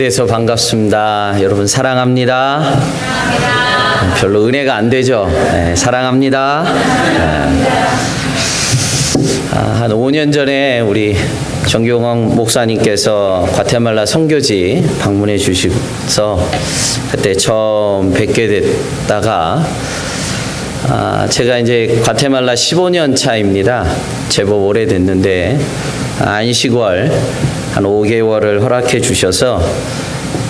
돼서 반갑습니다. 여러분 사랑합니다. 별로 은혜가 안 되죠? 네, 사랑합니다. 한 5년 전에 우리 정경홍 목사님께서 과테말라 선교지 방문해 주셔서 그때 처음 뵙게 됐다가 제가 이제 과테말라 15년 차입니다. 제법 오래됐는데 안식월 한 5개월을 허락해 주셔서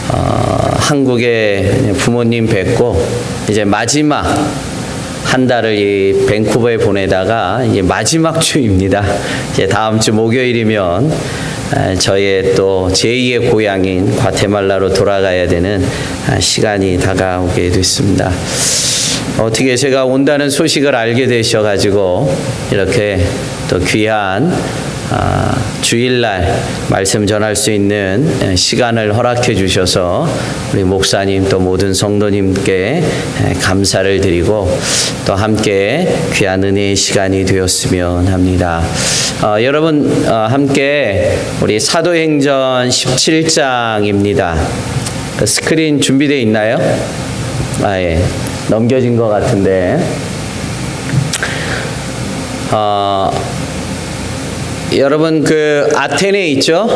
한국에 부모님 뵙고 이제 마지막 한 달을 이 밴쿠버에 보내다가 이제 마지막 주입니다. 이제 다음 주 목요일이면 저의 또 제2의 고향인 과테말라로 돌아가야 되는 시간이 다가오게 됐습니다. 어떻게 제가 온다는 소식을 알게 되셔가지고 이렇게 또 귀한 주일날 말씀 전할 수 있는 시간을 허락해 주셔서 우리 목사님 또 모든 성도님께 감사를 드리고 또 함께 귀한 은혜의 시간이 되었으면 합니다. 여러분 함께 우리 사도행전 17장입니다. 스크린 준비되어 있나요? 예. 넘겨진 것 같은데 여러분 그 아테네 있죠?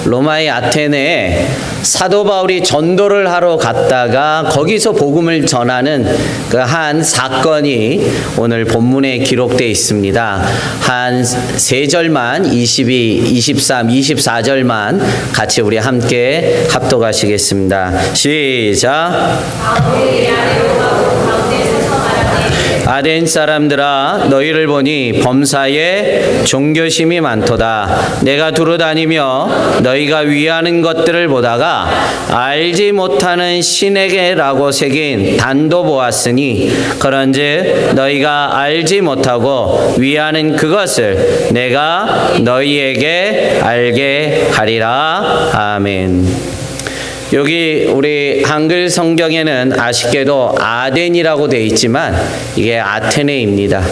로마의 아테네에 사도 바울이 전도를 하러 갔다가 거기서 복음을 전하는 그 한 사건이 오늘 본문에 기록되어 있습니다. 한 3절만 22, 23, 24절만 같이 우리 함께 합독하시겠습니다. 시작. 아덴 사람들아 너희를 보니 범사에 종교심이 많도다. 내가 두루다니며 너희가 위하는 것들을 보다가 알지 못하는 신에게라고 새긴 단도 보았으니 그런즉 너희가 알지 못하고 위하는 그것을 내가 너희에게 알게 하리라. 아멘. 여기 우리 한글 성경에는 아쉽게도 아덴이라고 되어 있지만 이게 아테네입니다.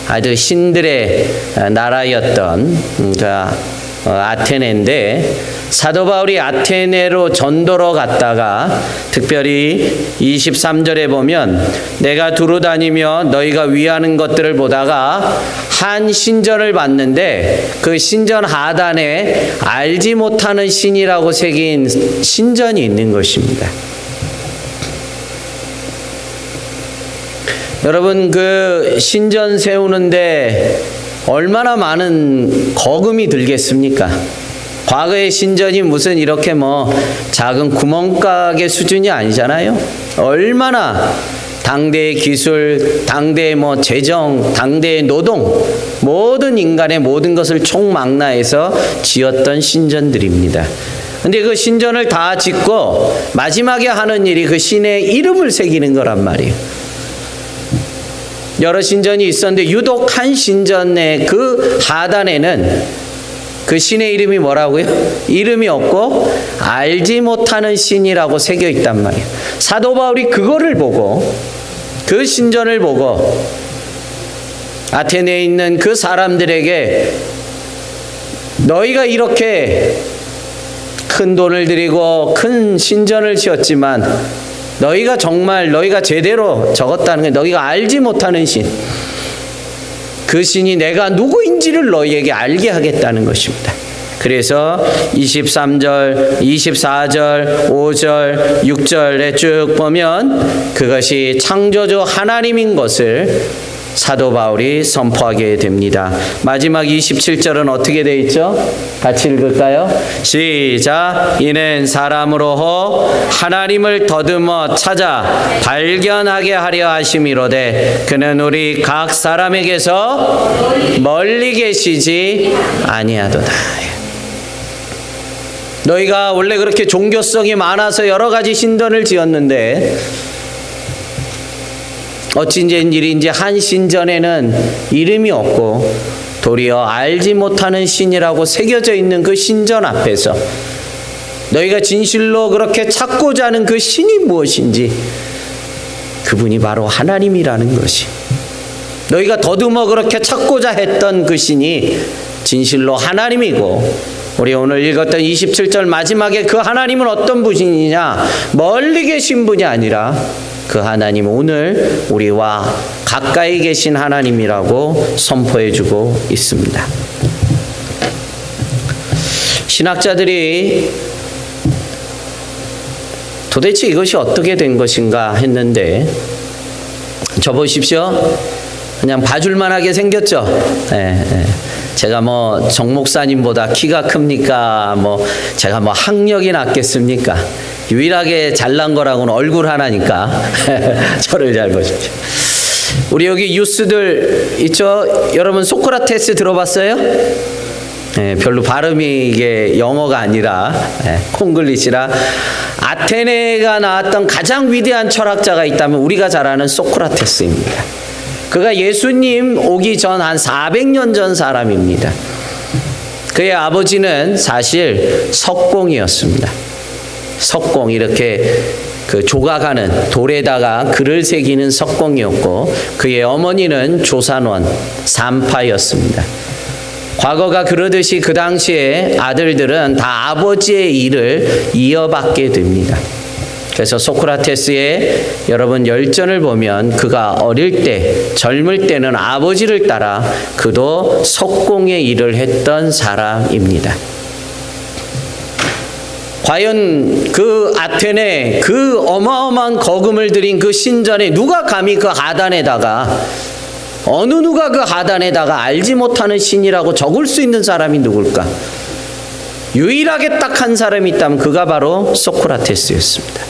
아주 신들의 나라였던 아테네인데 사도 바울이 아테네로 전도로 갔다가 특별히 23절에 보면 내가 두루다니며 너희가 위하는 것들을 보다가 한 신전을 봤는데 그 신전 하단에 알지 못하는 신이라고 새긴 신전이 있는 것입니다. 여러분 그 신전 세우는데 얼마나 많은 거금이 들겠습니까? 과거의 신전이 무슨 이렇게 작은 구멍가게 수준이 아니잖아요. 얼마나 당대의 기술, 당대의 재정, 당대의 노동, 모든 인간의 모든 것을 총망라해서 지었던 신전들입니다. 근데 그 신전을 다 짓고 마지막에 하는 일이 그 신의 이름을 새기는 거란 말이에요. 여러 신전이 있었는데 유독 한 신전의 그 하단에는 그 신의 이름이 뭐라고요? 이름이 없고 알지 못하는 신이라고 새겨 있단 말이에요. 사도 바울이 그거를 보고 그 신전을 보고 아테네에 있는 그 사람들에게 너희가 이렇게 큰 돈을 들이고 큰 신전을 지었지만 너희가 정말 너희가 제대로 적었다는 게 너희가 알지 못하는 신, 그 신이 내가 누구인지를 너희에게 알게 하겠다는 것입니다. 그래서 23절, 24절, 5절, 6절에 쭉 보면 그것이 창조주 하나님인 것을 사도 바울이 선포하게 됩니다. 마지막 27절은 어떻게 되어 있죠? 같이 읽을까요? 시작. 이는 사람으로 하나님을 더듬어 찾아 발견하게 하려 하심이로되 그는 우리 각 사람에게서 멀리 계시지 아니하도다. 너희가 원래 그렇게 종교성이 많아서 여러 가지 신전을 지었는데 어찌된 일인지 한 신전에는 이름이 없고 도리어 알지 못하는 신이라고 새겨져 있는 그 신전 앞에서 너희가 진실로 그렇게 찾고자 하는 그 신이 무엇인지 그분이 바로 하나님이라는 것이, 너희가 더듬어 그렇게 찾고자 했던 그 신이 진실로 하나님이고 우리 오늘 읽었던 27절 마지막에 그 하나님은 어떤 분이냐? 멀리 계신 분이 아니라 그 하나님은 오늘 우리와 가까이 계신 하나님이라고 선포해주고 있습니다. 신학자들이 도대체 이것이 어떻게 된 것인가 했는데, 저 보십시오. 그냥 봐줄만하게 생겼죠. 제가 뭐 정 목사님보다 키가 큽니까? 제가 학력이 낫겠습니까? 유일하게 잘난 거라고는 얼굴 하나니까. 저를 잘 보십시오. 우리 여기 유스들 있죠? 여러분 소크라테스 들어봤어요? 별로 발음이 이게 영어가 아니라 콩글리시라. 아테네가 나왔던 가장 위대한 철학자가 있다면 우리가 잘 아는 소크라테스입니다. 그가 예수님 오기 전 한 400년 전 사람입니다. 그의 아버지는 사실 석공이었습니다. 석공, 이렇게 그 조각하는 돌에다가 글을 새기는 석공이었고, 그의 어머니는 조산원 산파였습니다. 과거가 그러듯이 그 당시에 아들들은 다 아버지의 일을 이어받게 됩니다. 그래서 소크라테스의 여러분 열전을 보면 그가 어릴 때, 젊을 때는 아버지를 따라 그도 석공의 일을 했던 사람입니다. 과연 그 아테네, 그 어마어마한 거금을 들인 그 신전에 누가 감히 그 하단에다가, 어느 누가 그 하단에다가 알지 못하는 신이라고 적을 수 있는 사람이 누굴까? 유일하게 딱 한 사람이 있다면 그가 바로 소크라테스였습니다.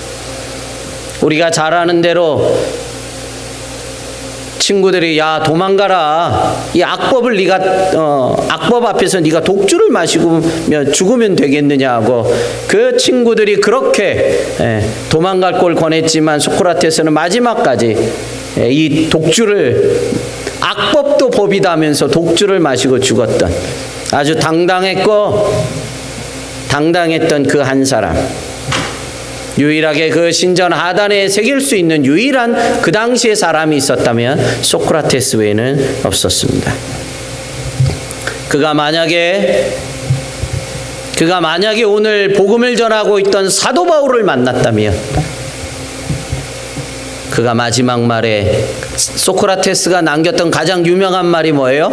우리가 잘 아는 대로 친구들이 야 도망가라, 이 악법을 네가 악법 앞에서 네가 독주를 마시면 죽으면 되겠느냐고 그 친구들이 그렇게 도망갈 걸 권했지만 소크라테스는 마지막까지 이 독주를, 악법도 법이다면서 독주를 마시고 죽었던 아주 당당했던 그 한 사람, 유일하게 그 신전 하단에 새길 수 있는 유일한 그 당시의 사람이 있었다면 소크라테스 외에는 없었습니다. 그가 만약에 오늘 복음을 전하고 있던 사도 바울을 만났다면, 그가 마지막 말에 소크라테스가 남겼던 가장 유명한 말이 뭐예요?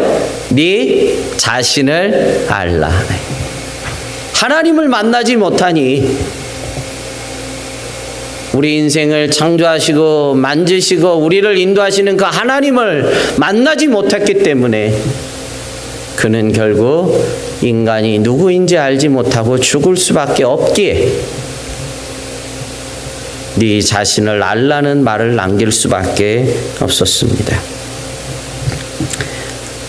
네 자신을 알라. 하나님을 만나지 못하니, 우리 인생을 창조하시고 만지시고 우리를 인도하시는 그 하나님을 만나지 못했기 때문에 그는 결국 인간이 누구인지 알지 못하고 죽을 수밖에 없기에 네 자신을 알라는 말을 남길 수밖에 없었습니다.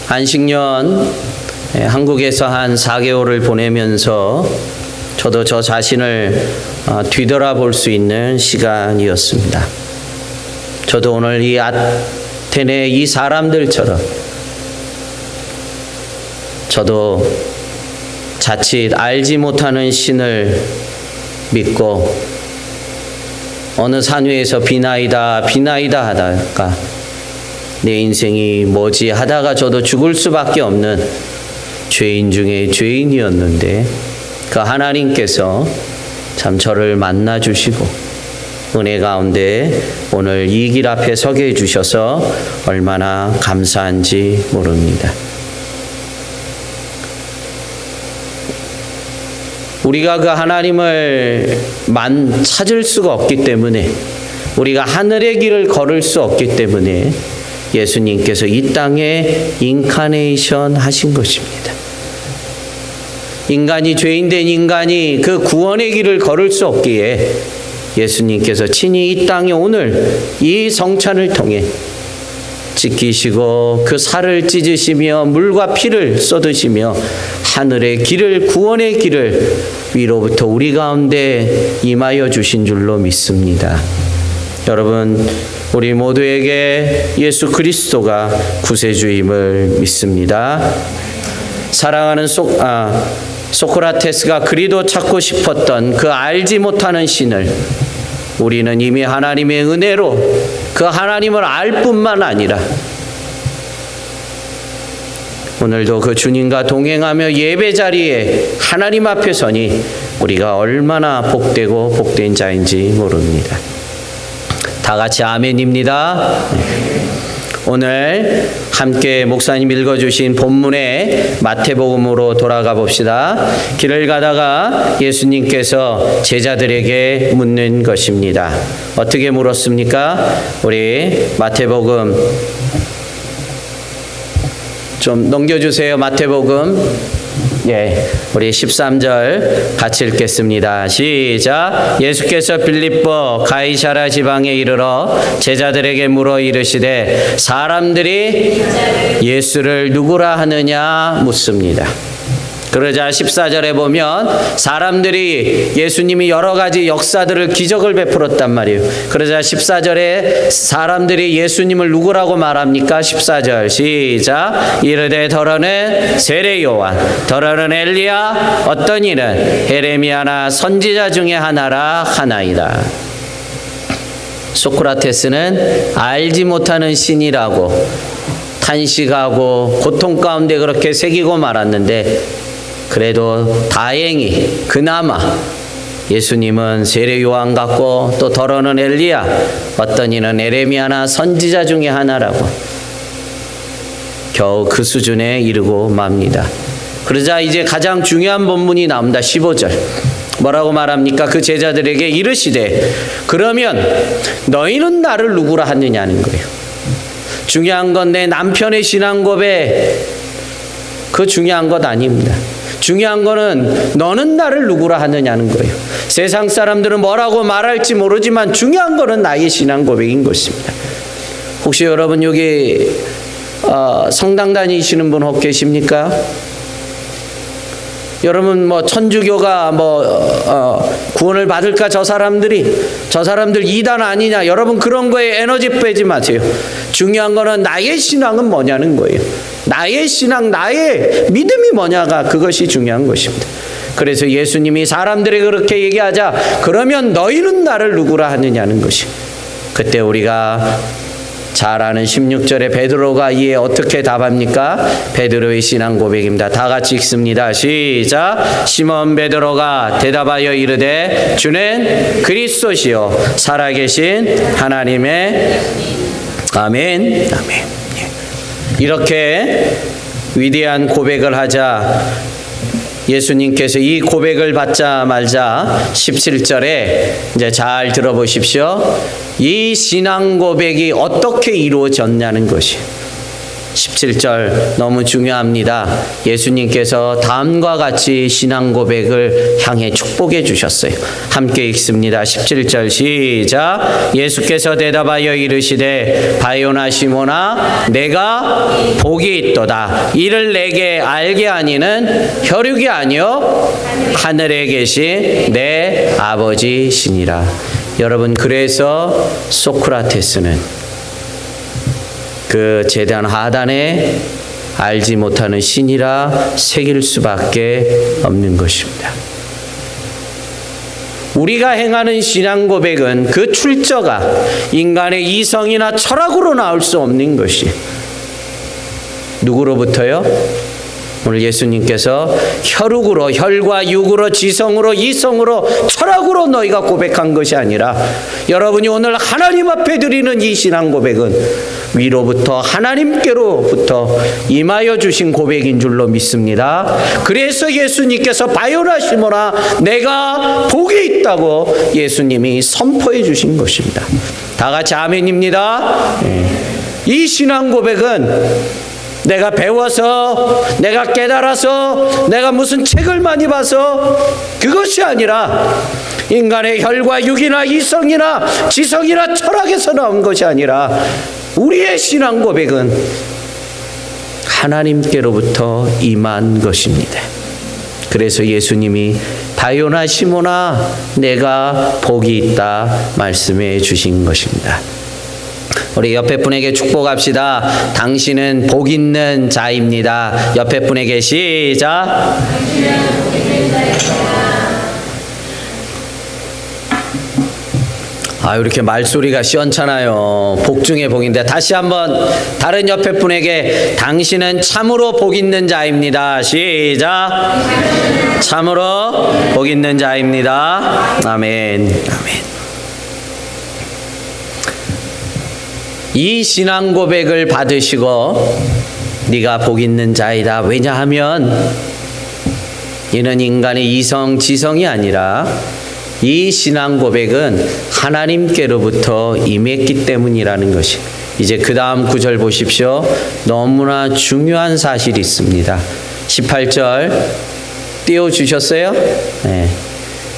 안식년 한국에서 한 4개월을 보내면서 저도 저 자신을 뒤돌아볼 수 있는 시간이었습니다. 저도 오늘 이 아테네 이 사람들처럼 저도 자칫 알지 못하는 신을 믿고 어느 산 위에서 비나이다 하다가 내 인생이 뭐지 하다가 저도 죽을 수밖에 없는 죄인 중에 죄인이었는데, 그 하나님께서 참 저를 만나 주시고 은혜 가운데 오늘 이 길 앞에 서게 해주셔서 얼마나 감사한지 모릅니다. 우리가 그 하나님을 찾을 수가 없기 때문에, 우리가 하늘의 길을 걸을 수 없기 때문에 예수님께서 이 땅에 인카네이션 하신 것입니다. 인간이, 죄인된 인간이 그 구원의 길을 걸을 수 없기에 예수님께서 친히 이 땅에 오늘 이 성찬을 통해 지키시고 그 살을 찢으시며 물과 피를 쏟으시며 하늘의 길을, 구원의 길을 위로부터 우리 가운데 임하여 주신 줄로 믿습니다. 여러분, 우리 모두에게 예수 그리스도가 구세주임을 믿습니다. 사랑하는 소크라테스가 그리도 찾고 싶었던 그 알지 못하는 신을 우리는 이미 하나님의 은혜로 그 하나님을 알 뿐만 아니라 오늘도 그 주님과 동행하며 예배 자리에 하나님 앞에 서니 우리가 얼마나 복되고 복된 자인지 모릅니다. 다 같이 아멘입니다. 오늘 함께 목사님 읽어주신 본문의 마태복음으로 돌아가 봅시다. 길을 가다가 예수님께서 제자들에게 묻는 것입니다. 어떻게 물었습니까? 우리 마태복음 좀 넘겨주세요. 마태복음 우리 13절 같이 읽겠습니다. 시작. 예수께서 빌립보 가이사랴 지방에 이르러 제자들에게 물어 이르시되 사람들이 예수를 누구라 하느냐 묻습니다. 그러자 14절에 보면 사람들이 예수님이 여러 가지 역사들을 기적을 베풀었단 말이에요. 그러자 14절에 사람들이 예수님을 누구라고 말합니까? 14절 시작. 이르되 더러는 세례 요한, 더러는 엘리야, 어떤 이는 예레미야나 선지자 중에 하나라 하나이다. 소크라테스는 알지 못하는 신이라고 탄식하고 고통 가운데 그렇게 새기고 말았는데, 그래도 다행히 그나마 예수님은 세례 요한 같고 또 더러는 엘리야, 어떤 이는 예레미야나 선지자 중에 하나라고 겨우 그 수준에 이르고 맙니다. 그러자 이제 가장 중요한 본문이 나옵니다. 15절 뭐라고 말합니까? 그 제자들에게 이르시되 그러면 너희는 나를 누구라 하느냐는 거예요. 중요한 건 내 남편의 신앙 고백, 그 중요한 것 아닙니다. 중요한 거는 너는 나를 누구라 하느냐는 거예요. 세상 사람들은 뭐라고 말할지 모르지만 중요한 거는 나의 신앙 고백인 것입니다. 혹시 여러분 여기 성당 다니시는 분 혹 계십니까? 여러분 뭐 천주교가 구원을 받을까? 저 사람들 이단 아니냐? 여러분 그런 거에 에너지 빼지 마세요. 중요한 거는 나의 신앙은 뭐냐는 거예요. 나의 신앙, 나의 믿음이 뭐냐가 그것이 중요한 것입니다. 그래서 예수님이 사람들이 그렇게 얘기하자 그러면 너희는 나를 누구라 하느냐는 것이, 그때 우리가 잘 아는 16절에 베드로가 이에 어떻게 답합니까? 베드로의 신앙 고백입니다. 다 같이 읽습니다. 시작. 시몬 베드로가 대답하여 이르되 주는 그리스도시요 살아계신 하나님의 아멘. 아멘. 이렇게 위대한 고백을 하자 예수님께서 이 고백을 받자마자 17절에 이제 잘 들어보십시오. 이 신앙 고백이 어떻게 이루어졌냐는 것이 17절 너무 중요합니다. 예수님께서 다음과 같이 신앙 고백을 향해 축복해 주셨어요. 함께 읽습니다. 17절 시작. 예수께서 대답하여 이르시되 바요나 시몬아 내가 복이 있도다. 이를 내게 알게 하니는 혈육이 아니요 하늘에 계신 내 아버지시니라. 여러분 그래서 소크라테스는 그 제단 하단에 알지 못하는 신이라 새길 수밖에 없는 것입니다. 우리가 행하는 신앙 고백은 그 출처가 인간의 이성이나 철학으로 나올 수 없는 것이 누구로부터요? 오늘 예수님께서 혈육으로, 혈과 육으로, 지성으로, 이성으로, 철학으로 너희가 고백한 것이 아니라 여러분이 오늘 하나님 앞에 드리는 이 신앙 고백은 위로부터 하나님께로부터 임하여 주신 고백인 줄로 믿습니다. 그래서 예수님께서 바요나 시몬아 내가 복이 있다고 예수님이 선포해 주신 것입니다. 다 같이 아멘입니다. 이 신앙 고백은 내가 배워서, 내가 깨달아서, 내가 무슨 책을 많이 봐서 그것이 아니라 인간의 혈과 육이나 이성이나 지성이나 철학에서 나온 것이 아니라 우리의 신앙 고백은 하나님께로부터 임한 것입니다. 그래서 예수님이 바요나 시몬아 내가 복이 있다 말씀해 주신 것입니다. 우리 옆에 분에게 축복합시다. 당신은 복 있는 자입니다. 옆에 분에게 시작. 이렇게 말소리가 시원찮아요. 복 중에 복인데 다시 한번 다른 옆에 분에게 당신은 참으로 복 있는 자입니다. 시작. 참으로 복 있는 자입니다. 아멘. 아멘. 이 신앙 고백을 받으시고 네가 복 있는 자이다. 왜냐하면 이는 인간의 이성 지성이 아니라 이 신앙 고백은 하나님께로부터 임했기 때문이라는 것이. 이제 그 다음 구절 보십시오. 너무나 중요한 사실이 있습니다. 18절 띄워주셨어요? 네.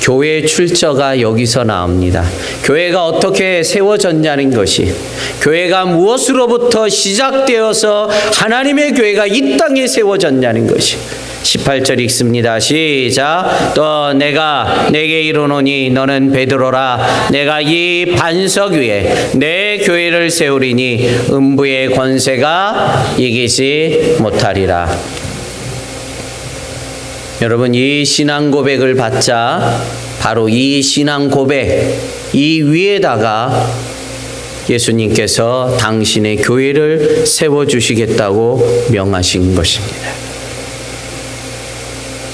교회 출처가 여기서 나옵니다. 교회가 어떻게 세워졌냐는 것이, 교회가 무엇으로부터 시작되어서 하나님의 교회가 이 땅에 세워졌냐는 것이. 18절 읽습니다. 시작. 또 내가 내게 이르노니 너는 베드로라. 내가 이 반석 위에 내 교회를 세우리니 음부의 권세가 이기지 못하리라. 여러분, 이 신앙 고백을 받자 바로 이 신앙 고백, 이 위에다가 예수님께서 당신의 교회를 세워주시겠다고 명하신 것입니다.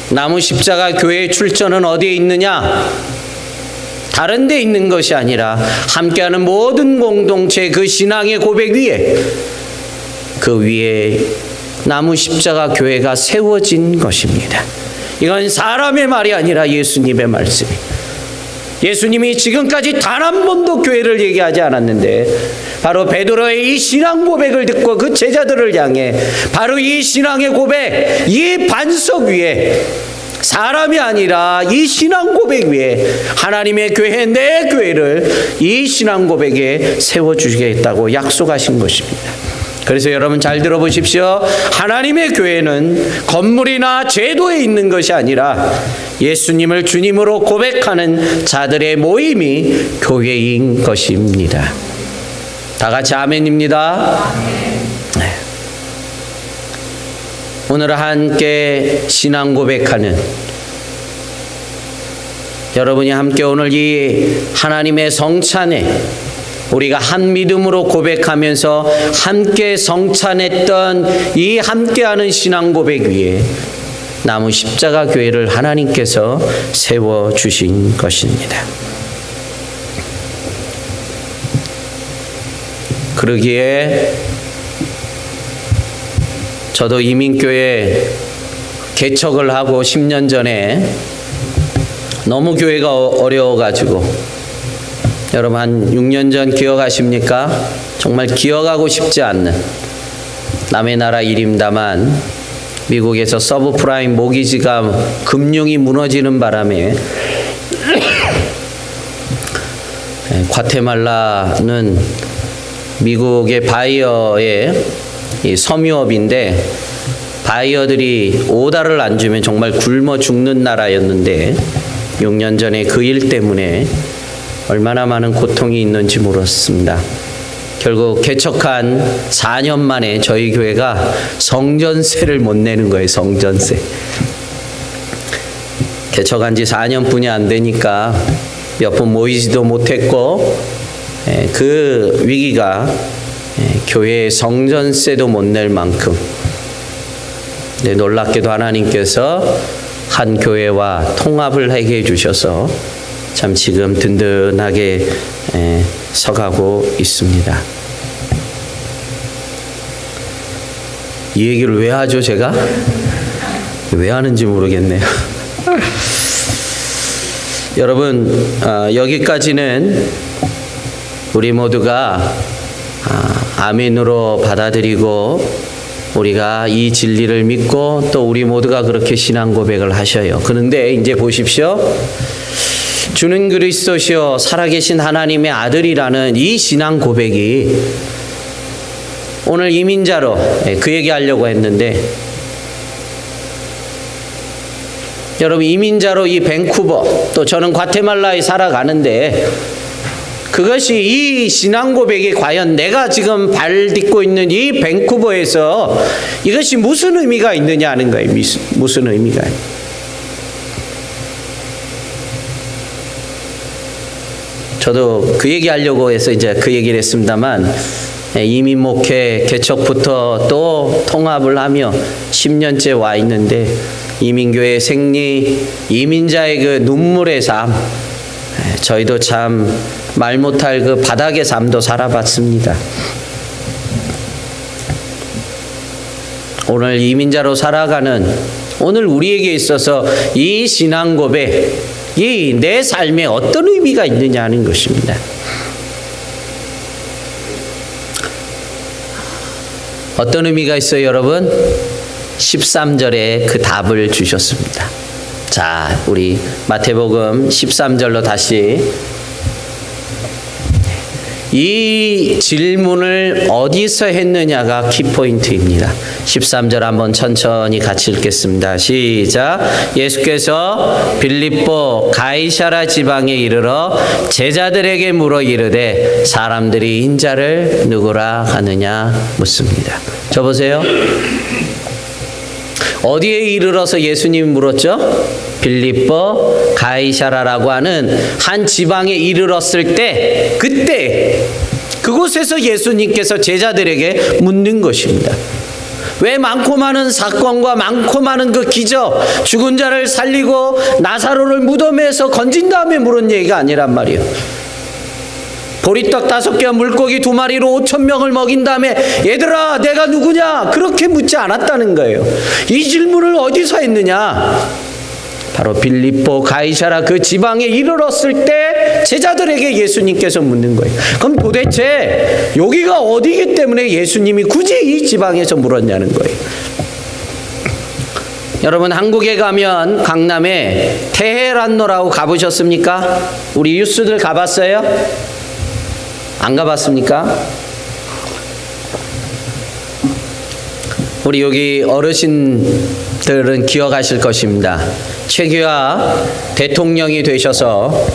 나무 십자가 교회의 출처는 어디에 있느냐? 다른 데 있는 것이 아니라 함께하는 모든 공동체 그 신앙의 고백 위에, 그 위에 나무 십자가 교회가 세워진 것입니다. 이건 사람의 말이 아니라 예수님의 말씀이. 예수님이 지금까지 단 한 번도 교회를 얘기하지 않았는데 바로 베드로의 이 신앙 고백을 듣고 그 제자들을 향해 바로 이 신앙의 고백, 이 반석 위에, 사람이 아니라 이 신앙 고백 위에 하나님의 교회, 내 교회를 이 신앙 고백에 세워주시겠다고 약속하신 것입니다. 그래서 여러분 잘 들어보십시오. 하나님의 교회는 건물이나 제도에 있는 것이 아니라 예수님을 주님으로 고백하는 자들의 모임이 교회인 것입니다. 다 같이 아멘입니다. 네. 오늘 함께 신앙 고백하는 여러분이 함께 오늘 이 하나님의 성찬에 우리가 한 믿음으로 고백하면서 함께 성찬했던 이 함께하는 신앙 고백 위에 나무 십자가 교회를 하나님께서 세워주신 것입니다. 그러기에 저도 이민교회 개척을 하고 10년 전에 너무 교회가 어려워가지고, 여러분 한 6년 전 기억하십니까? 정말 기억하고 싶지 않는 남의 나라 일임다만 미국에서 서브프라임 모기지가 금융이 무너지는 바람에 과테말라는 미국의 바이어의 이 섬유업인데 바이어들이 오다를 안 주면 정말 굶어 죽는 나라였는데 6년 전에 그 일 때문에 얼마나 많은 고통이 있는지 몰랐습니다. 결국 개척한 4년 만에 저희 교회가 성전세를 못 내는 거예요. 성전세. 개척한 지 4년뿐이 안 되니까 몇 번 모이지도 못했고, 그 위기가 교회의 성전세도 못 낼 만큼, 놀랍게도 하나님께서 한 교회와 통합을 하게 해주셔서 참 지금 든든하게 서가고 있습니다. 이 얘기를 왜 하죠, 제가? 왜 하는지 모르겠네요. 여러분, 여기까지는 우리 모두가 아멘으로 받아들이고 우리가 이 진리를 믿고 또 우리 모두가 그렇게 신앙 고백을 하셔요. 그런데 이제 보십시오. 주는 그리스도시요 살아계신 하나님의 아들이라는 이 신앙 고백이 오늘 이민자로 그 얘기하려고 했는데, 여러분 이민자로 이 밴쿠버, 또 저는 과테말라에 살아가는데 그것이 이 신앙 고백이 과연 내가 지금 발 딛고 있는 이 밴쿠버에서 이것이 무슨 의미가 있느냐 하는 거예요. 무슨 의미가. 저도 그 얘기 하려고 해서 이제 그 얘기를 했습니다만, 이민 목회 개척부터 또 통합을 하며 10년째 와 있는데, 이민교회 생리, 이민자의 그 눈물의 삶, 저희도 참 말 못할 그 바닥의 삶도 살아봤습니다. 오늘 이민자로 살아가는 오늘 우리에게 있어서 이 신앙 고백, 이 내 삶에 어떤 의미가 있느냐 하는 것입니다. 어떤 의미가 있어요, 여러분? 13절에 그 답을 주셨습니다. 자, 우리 마태복음 13절로 다시, 이 질문을 어디서 했느냐가 키포인트입니다. 13절 한번 천천히 같이 읽겠습니다. 시작. 예수께서 빌립보 가이사라 지방에 이르러 제자들에게 물어 이르되 사람들이 인자를 누구라 하느냐 묻습니다. 저 보세요. 어디에 이르러서 예수님이 물었죠? 빌립보 가이사라라고 하는 한 지방에 이르렀을 때, 그때 그곳에서 예수님께서 제자들에게 묻는 것입니다. 왜 많고 많은 사건과 많고 많은 그 기적, 죽은 자를 살리고 나사로를 무덤에서 건진 다음에 물은 얘기가 아니란 말이에요. 보리떡 5개와 물고기 2마리로 5,000명을 먹인 다음에 얘들아 내가 누구냐? 그렇게 묻지 않았다는 거예요. 이 질문을 어디서 했느냐? 바로 빌립보 가이사라 그 지방에 이르렀을 때 제자들에게 예수님께서 묻는 거예요. 그럼 도대체 여기가 어디이기 때문에 예수님이 굳이 이 지방에서 물었냐는 거예요. 여러분, 한국에 가면 강남에 테헤란로라고 가보셨습니까? 우리 유스들 가봤어요? 안 가봤습니까? 우리 여기 어르신들은 기억하실 것입니다. 최규하 대통령이 되셔서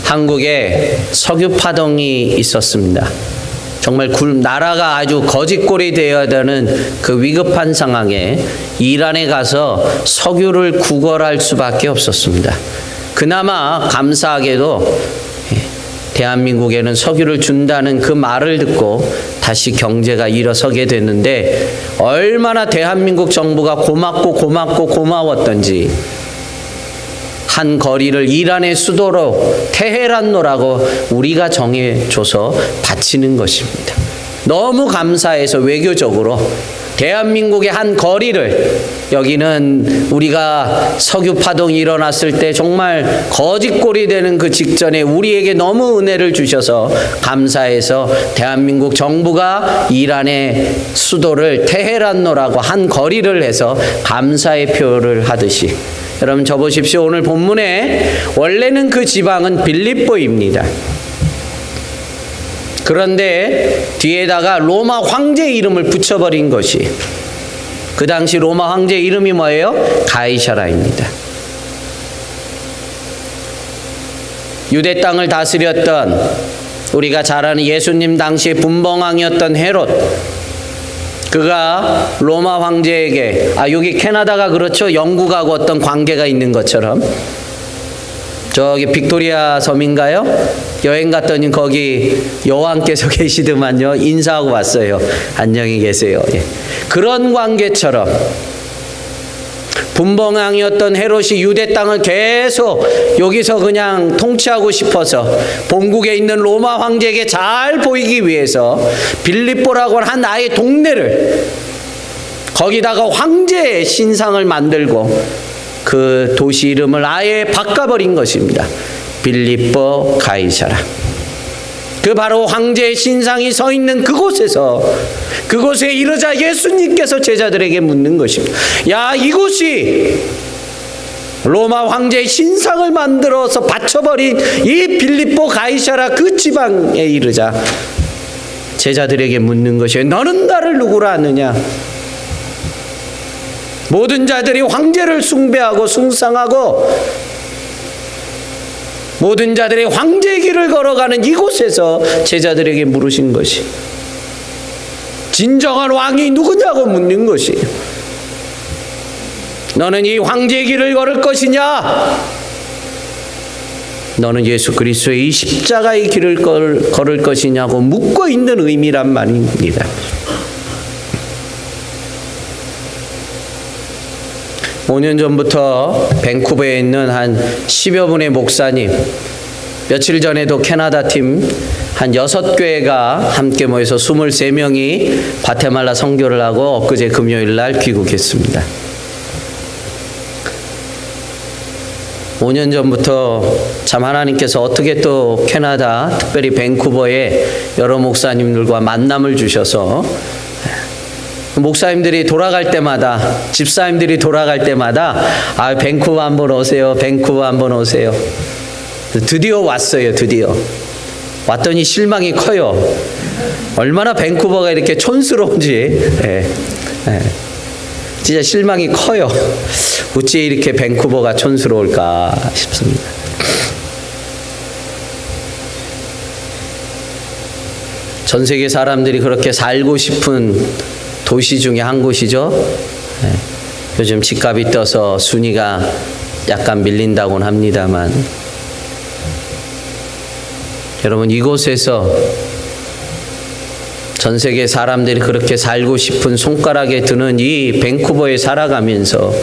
한국에 석유 파동이 있었습니다. 정말 나라가 아주 거짓골이 되어야 되는 그 위급한 상황에 이란에 가서 석유를 구걸할 수밖에 없었습니다. 그나마 감사하게도 대한민국에는 석유를 준다는 그 말을 듣고 다시 경제가 일어서게 됐는데, 얼마나 대한민국 정부가 고마웠던지 한 거리를 이란의 수도로 테헤란로라고 우리가 정해줘서 바치는 것입니다. 너무 감사해서 외교적으로 대한민국의 한 거리를, 여기는 우리가 석유 파동이 일어났을 때 정말 거짓골이 되는 그 직전에 우리에게 너무 은혜를 주셔서 감사해서 대한민국 정부가 이란의 수도를 테헤란로라고 한 거리를 해서 감사의 표를 하듯이, 여러분 저 보십시오. 오늘 본문에 원래는 그 지방은 빌립보입니다. 그런데 뒤에다가 로마 황제 이름을 붙여버린 것이, 그 당시 로마 황제 이름이 뭐예요? 가이사라입니다. 유대 땅을 다스렸던, 우리가 잘 아는 예수님 당시의 분봉왕이었던 헤롯, 그가 로마 황제에게, 여기 캐나다가 그렇죠? 영국하고 어떤 관계가 있는 것처럼, 저기 빅토리아 섬인가요? 여행 갔더니 거기 여왕께서 계시더만요. 인사하고 왔어요. 안녕히 계세요. 예. 그런 관계처럼 분봉왕이었던 헤롯이 유대 땅을 계속 여기서 그냥 통치하고 싶어서 본국에 있는 로마 황제에게 잘 보이기 위해서 빌립보라고 하는 아예 동네를, 거기다가 황제의 신상을 만들고 그 도시 이름을 아예 바꿔버린 것입니다. 빌립보 가이사라. 그 바로 황제의 신상이 서 있는 그곳에서, 그곳에 이르자 예수님께서 제자들에게 묻는 것입니다. 야, 이곳이 로마 황제의 신상을 만들어서 바쳐버린 이 빌립보 가이사라 그 지방에 이르자 제자들에게 묻는 것이에요. 너는 나를 누구라 하느냐? 모든 자들이 황제를 숭배하고 숭상하고 모든 자들이 황제의 길을 걸어가는 이곳에서 제자들에게 물으신 것이, 진정한 왕이 누구냐고 묻는 것이, 너는 이 황제의 길을 걸을 것이냐? 너는 예수 그리스도의 이 십자가의 길을 걸을 것이냐고 묻고 있는 의미란 말입니다. 오 년 전부터 밴쿠버에 있는 한 10여 분의 목사님, 며칠 전에도 캐나다 팀 한 6교회가 함께 모여서 23명이 과테말라 선교를 하고 엊그제 금요일 날 귀국했습니다. 5년 전부터 참 하나님께서 어떻게 또 캐나다, 특별히 밴쿠버에 여러 목사님들과 만남을 주셔서 목사님들이 돌아갈 때마다, 집사님들이 돌아갈 때마다 밴쿠버 한번 오세요, 밴쿠버 한번 오세요. 드디어 왔어요. 드디어 왔더니 실망이 커요. 얼마나 밴쿠버가 이렇게 촌스러운지 진짜 실망이 커요. 어찌 이렇게 밴쿠버가 촌스러울까 싶습니다. 전 세계 사람들이 그렇게 살고 싶은 도시 중에 한 곳이죠. 요즘 집값이 떠서 순위가 약간 밀린다고는 합니다만, 여러분, 이곳에서 전 세계 사람들이 그렇게 살고 싶은 손가락에 드는 이 밴쿠버에 살아가면서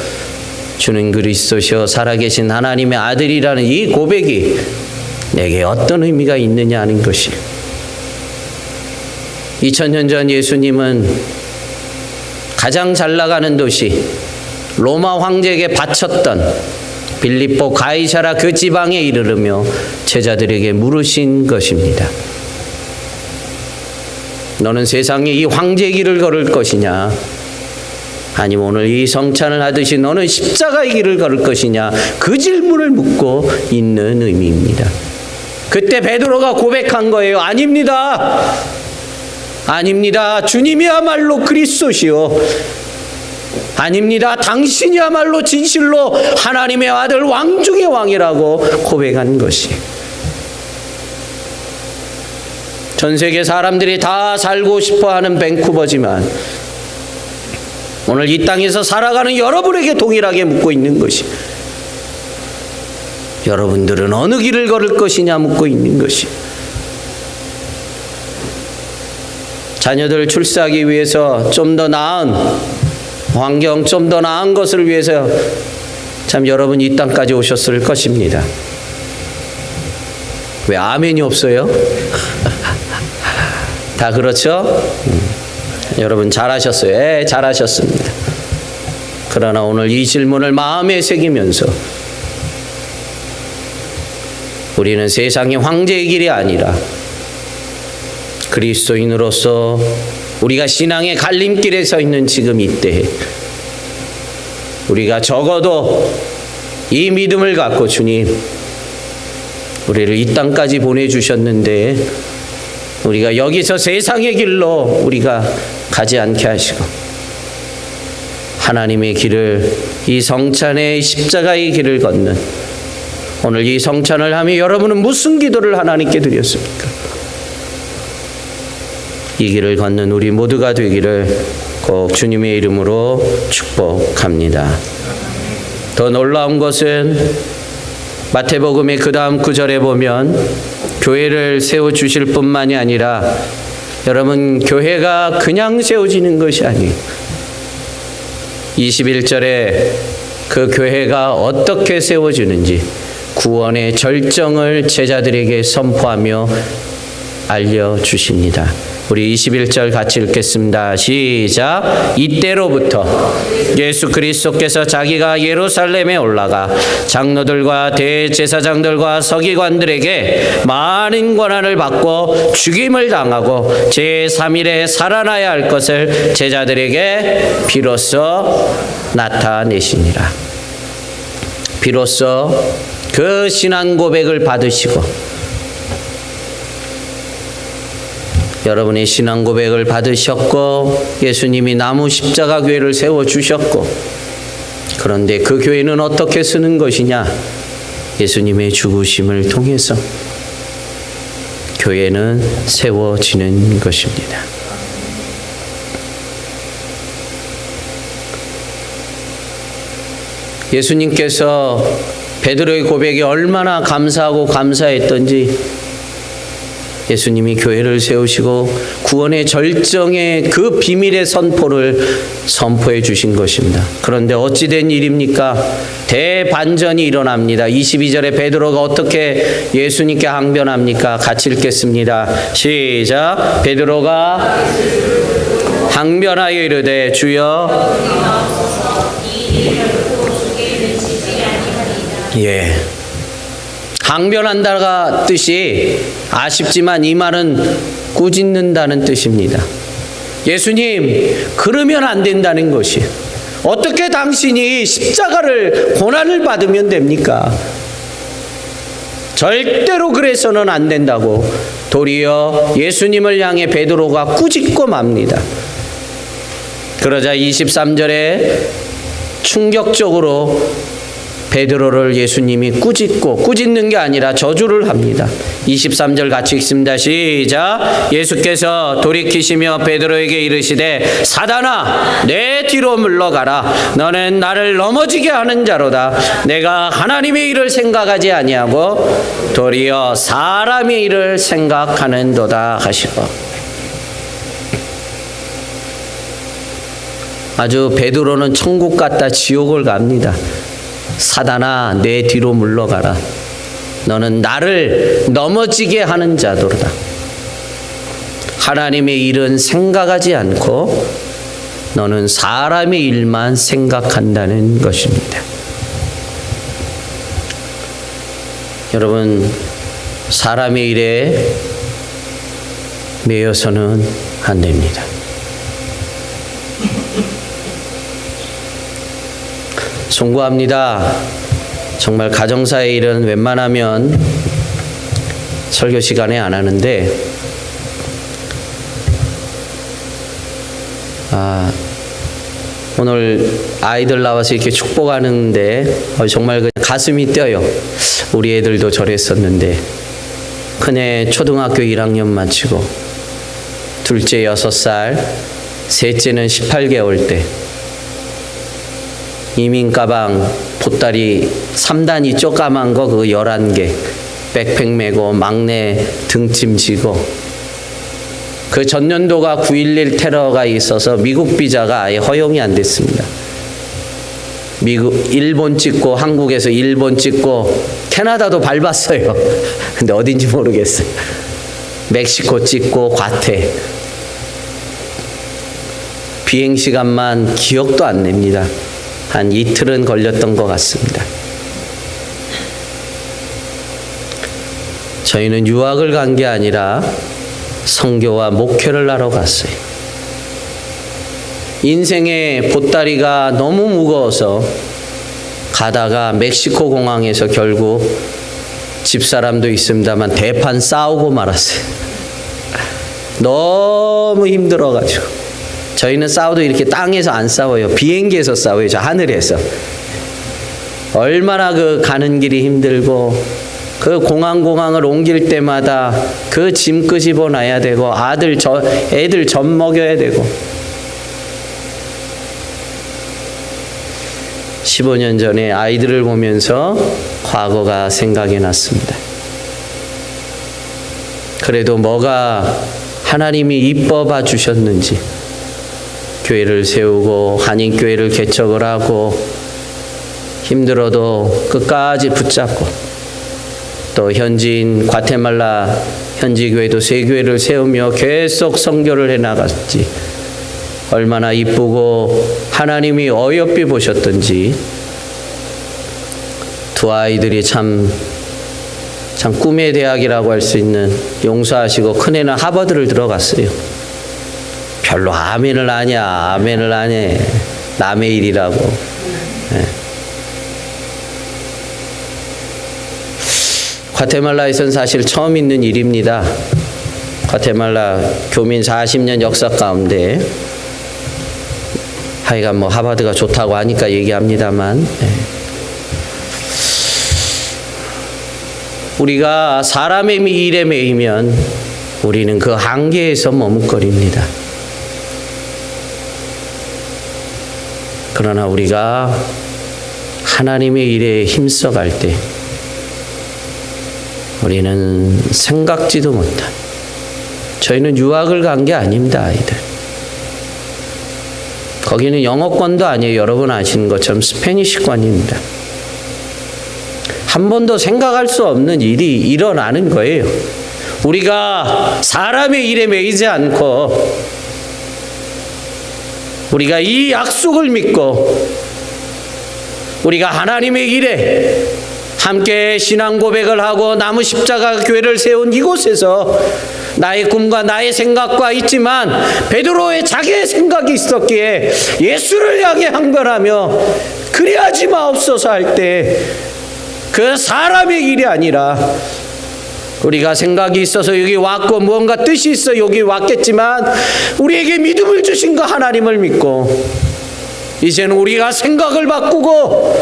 주는 그리스도시여 살아계신 하나님의 아들이라는 이 고백이 내게 어떤 의미가 있느냐 하는 것이, 2000년 전 예수님은 가장 잘 나가는 도시 로마 황제에게 바쳤던 빌립보 가이사라 그 지방에 이르르며 제자들에게 물으신 것입니다. 너는 세상에 이 황제의 길을 걸을 것이냐, 아니면 오늘 이 성찬을 하듯이 너는 십자가의 길을 걸을 것이냐, 그 질문을 묻고 있는 의미입니다. 그때 베드로가 고백한 거예요. 아닙니다. 아닙니다. 주님이야말로 그리스도시요, 아닙니다. 당신이야말로 진실로 하나님의 아들 왕 중의 왕이라고 고백한 것이, 전 세계 사람들이 다 살고 싶어하는 밴쿠버지만 오늘 이 땅에서 살아가는 여러분에게 동일하게 묻고 있는 것이, 여러분들은 어느 길을 걸을 것이냐 묻고 있는 것이, 자녀들 출세하기 위해서 좀 더 나은 환경, 좀 더 나은 것을 위해서 참 여러분 이 땅까지 오셨을 것입니다. 왜 아멘이 없어요? 다 그렇죠? 여러분 잘하셨어요. 잘하셨습니다. 그러나 오늘 이 질문을 마음에 새기면서 우리는 세상의 황제의 길이 아니라 그리스도인으로서 우리가 신앙의 갈림길에 서 있는 지금 이때에 우리가 적어도 이 믿음을 갖고, 주님, 우리를 이 땅까지 보내주셨는데 우리가 여기서 세상의 길로 우리가 가지 않게 하시고 하나님의 길을, 이 성찬의 십자가의 길을 걷는 오늘 이 성찬을 하며 여러분은 무슨 기도를 하나님께 드렸습니까? 이 길을 걷는 우리 모두가 되기를 꼭 주님의 이름으로 축복합니다. 더 놀라운 것은 마태복음의 그 다음 구절에 보면 교회를 세워주실 뿐만이 아니라, 여러분, 교회가 그냥 세워지는 것이 아니에요. 21절에 그 교회가 어떻게 세워지는지 구원의 절정을 제자들에게 선포하며 알려주십니다. 우리 21절 같이 읽겠습니다. 시작. 이때로부터 예수 그리스도께서 자기가 예루살렘에 올라가 장로들과 대제사장들과 서기관들에게 많은 권한을 받고 죽임을 당하고 제3일에 살아나야 할 것을 제자들에게 비로소 나타내시니라. 비로소 그 신앙 고백을 받으시고, 여러분의 신앙 고백을 받으셨고 예수님이 나무 십자가 교회를 세워주셨고, 그런데 그 교회는 어떻게 쓰는 것이냐? 예수님의 죽으심을 통해서 교회는 세워지는 것입니다. 예수님께서 베드로의 고백이 얼마나 감사하고 감사했던지 예수님이 교회를 세우시고 구원의 절정의 그 비밀의 선포를 선포해 주신 것입니다. 그런데 어찌 된 일입니까? 대반전이 일어납니다. 22절에 베드로가 어떻게 예수님께 항변합니까? 같이 읽겠습니다. 시작. 베드로가 항변하여 이르되 주여. 예. 항변한다가 뜻이 아쉽지만 이 말은 꾸짖는다는 뜻입니다. 예수님, 그러면 안 된다는 것이. 어떻게 당신이 십자가를 고난을 받으면 됩니까? 절대로 그래서는 안 된다고 도리어 예수님을 향해 베드로가 꾸짖고 맙니다. 그러자 23절에 충격적으로 베드로를 예수님이 꾸짖는 게 아니라 저주를 합니다. 23절 같이 읽습니다. 시작. 예수께서 돌이키시며 베드로에게 이르시되 사단아 내 뒤로 물러가라. 너는 나를 넘어지게 하는 자로다. 내가 하나님의 일을 생각하지 아니하고 도리어 사람의 일을 생각하는도다 하시고. 아주 베드로는 천국 갔다 지옥을 갑니다. 사단아 내 뒤로 물러가라. 너는 나를 넘어지게 하는 자도다. 하나님의 일은 생각하지 않고 너는 사람의 일만 생각한다는 것입니다. 여러분, 사람의 일에 매여서는 안 됩니다. 송구합니다. 정말 가정사의 일은 웬만하면 설교 시간에 안 하는데 오늘 아이들 나와서 이렇게 축복하는데 정말 그 가슴이 뛰어요. 우리 애들도 저랬었는데 큰애 초등학교 1학년 마치고 둘째 6살, 셋째는 18개월 때 이민 가방 보따리 3단이 쪼까만 거 그거 11개 백팩 메고 막내 등짐 지고 그 전년도가 9.11 테러가 있어서 미국 비자가 아예 허용이 안 됐습니다. 일본 찍고 한국에서 일본 찍고 캐나다도 밟았어요. 근데 어딘지 모르겠어요. 멕시코 찍고 과태 비행시간만 기억도 안 납니다. 한 이틀은 걸렸던 것 같습니다. 저희는 유학을 간 게 아니라 선교와 목회를 하러 갔어요. 인생의 보따리가 너무 무거워서 가다가 멕시코 공항에서 결국 집사람도 있습니다만 대판 싸우고 말았어요. 너무 힘들어가지고. 저희는 싸워도 이렇게 땅에서 안 싸워요. 비행기에서 싸워요. 저 하늘에서. 얼마나 그 가는 길이 힘들고 그 공항을 옮길 때마다 그 짐 끄집어 놔야 되고 애들 젖 먹여야 되고 15년 전에 아이들을 보면서 과거가 생각이 났습니다. 그래도 뭐가 하나님이 이뻐 봐 주셨는지 교회를 세우고 한인교회를 개척을 하고 힘들어도 끝까지 붙잡고 또 현지인 과테말라 현지교회도 세 교회를 세우며 계속 선교를 해나갔지. 얼마나 이쁘고 하나님이 어여삐 보셨던지 두 아이들이 참 꿈의 대학이라고 할 수 있는 용서하시고 큰애는 하버드를 들어갔어요. 별로 아멘을 하냐 남의 일이라고. 네. 과테말라에서는 사실 처음 있는 일입니다. 과테말라 교민 40년 역사 가운데 하여간 뭐 하버드가 좋다고 하니까 얘기합니다만 우리가 사람의 일에 매이면 우리는 그 한계에서 머뭇거립니다. 그러나 우리가 하나님의 일에 힘써갈 때 우리는 생각지도 못한, 저희는 유학을 간 게 아닙니다, 아이들. 거기는 영어권도 아니에요. 여러분 아시는 것처럼 스페니시권입니다. 한 번도 생각할 수 없는 일이 일어나는 거예요. 우리가 사람의 일에 매이지 않고 우리가 이 약속을 믿고 우리가 하나님의 일에 함께 신앙 고백을 하고 나무 십자가 교회를 세운 이곳에서 나의 꿈과 나의 생각과 있지만 베드로의 자기의 생각이 있었기에 예수를 향해 항변하며 그리하지 마옵소서 할 때 그 사람의 일이 아니라 우리가 생각이 있어서 여기 왔고 무언가 뜻이 있어 여기 왔겠지만 우리에게 믿음을 주신 그 하나님을 믿고 이제는 우리가 생각을 바꾸고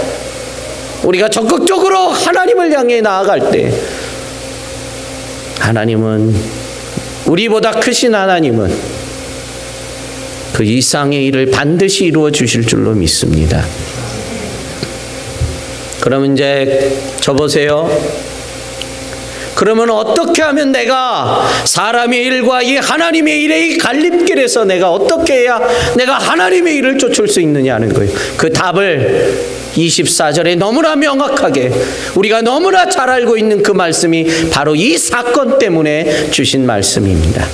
우리가 적극적으로 하나님을 향해 나아갈 때 하나님은, 우리보다 크신 하나님은 그 이상의 일을 반드시 이루어 주실 줄로 믿습니다. 그러면 이제 저보세요. 그러면 어떻게 하면 내가 사람의 일과 이 하나님의 일의 이 갈림길에서 내가 어떻게 해야 내가 하나님의 일을 쫓을 수 있느냐는 거예요. 그 답을 24절에 너무나 명확하게 우리가 너무나 잘 알고 있는 그 말씀이 바로 이 사건 때문에 주신 말씀입니다.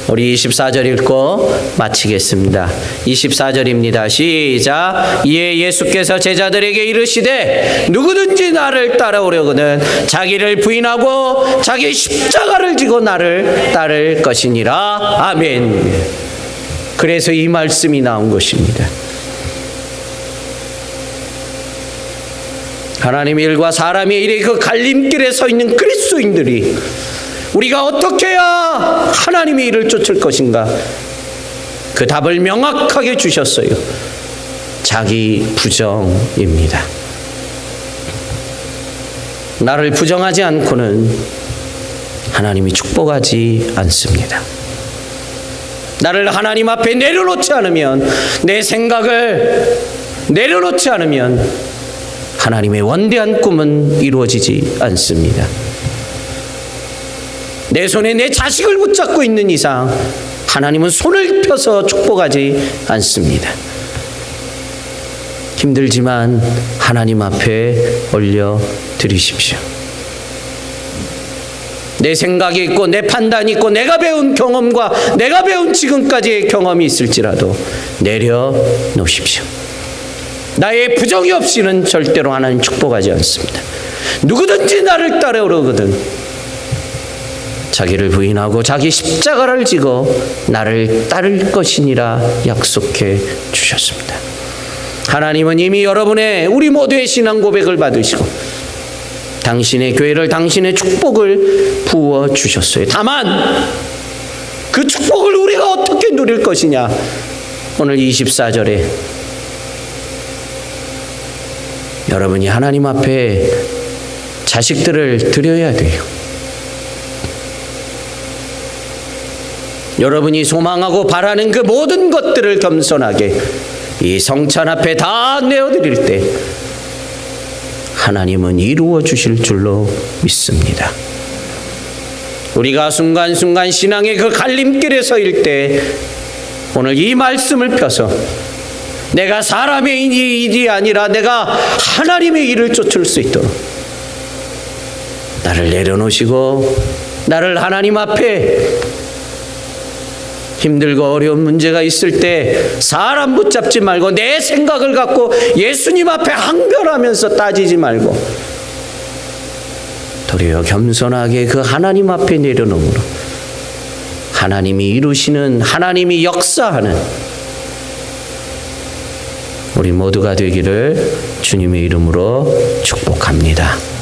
우리 24절 읽고 마치겠습니다. 24절입니다. 시작. 이에 예수께서 제자들에게 이르시되 누구든지 나를 따라오려거든 자기를 부인하고 자기 십자가를 지고 나를 따를 것이니라. 아멘. 그래서 이 말씀이 나온 것입니다. 하나님의 일과 사람의 일의 그 갈림길에 서 있는 그리스도인들이 우리가 어떻게 해야 하나님의 일을 쫓을 것인가? 그 답을 명확하게 주셨어요. 자기 부정입니다. 나를 부정하지 않고는 하나님이 축복하지 않습니다. 나를 하나님 앞에 내려놓지 않으면, 내 생각을 내려놓지 않으면 하나님의 원대한 꿈은 이루어지지 않습니다. 내 손에 내 자식을 붙잡고 있는 이상 하나님은 손을 펴서 축복하지 않습니다. 힘들지만 하나님 앞에 올려드리십시오. 내 생각이 있고 내 판단이 있고 내가 배운 경험과 내가 배운 지금까지의 경험이 있을지라도 내려놓으십시오. 나의 부정이 없이는 절대로 하나님 축복하지 않습니다. 누구든지 나를 따라오려거든 자기를 부인하고 자기 십자가를 지고 나를 따를 것이니라 약속해 주셨습니다. 하나님은 이미 여러분의, 우리 모두의 신앙 고백을 받으시고 당신의 교회를, 당신의 축복을 부어 주셨어요. 다만 그 축복을 우리가 어떻게 누릴 것이냐, 오늘 24절에 여러분이 하나님 앞에 자식들을 드려야 돼요. 여러분이 소망하고 바라는 그 모든 것들을 겸손하게 이 성찬 앞에 다 내어드릴 때 하나님은 이루어 주실 줄로 믿습니다. 우리가 순간순간 신앙의 그 갈림길에 서일 때 오늘 이 말씀을 펴서 내가 사람의 일이 아니라 내가 하나님의 일을 쫓을 수 있도록 나를 내려놓으시고 나를 하나님 앞에 힘들고 어려운 문제가 있을 때 사람 붙잡지 말고 내 생각을 갖고 예수님 앞에 항변하면서 따지지 말고 도리어 겸손하게 그 하나님 앞에 내려놓음으로 하나님이 이루시는, 하나님이 역사하는 우리 모두가 되기를 주님의 이름으로 축복합니다.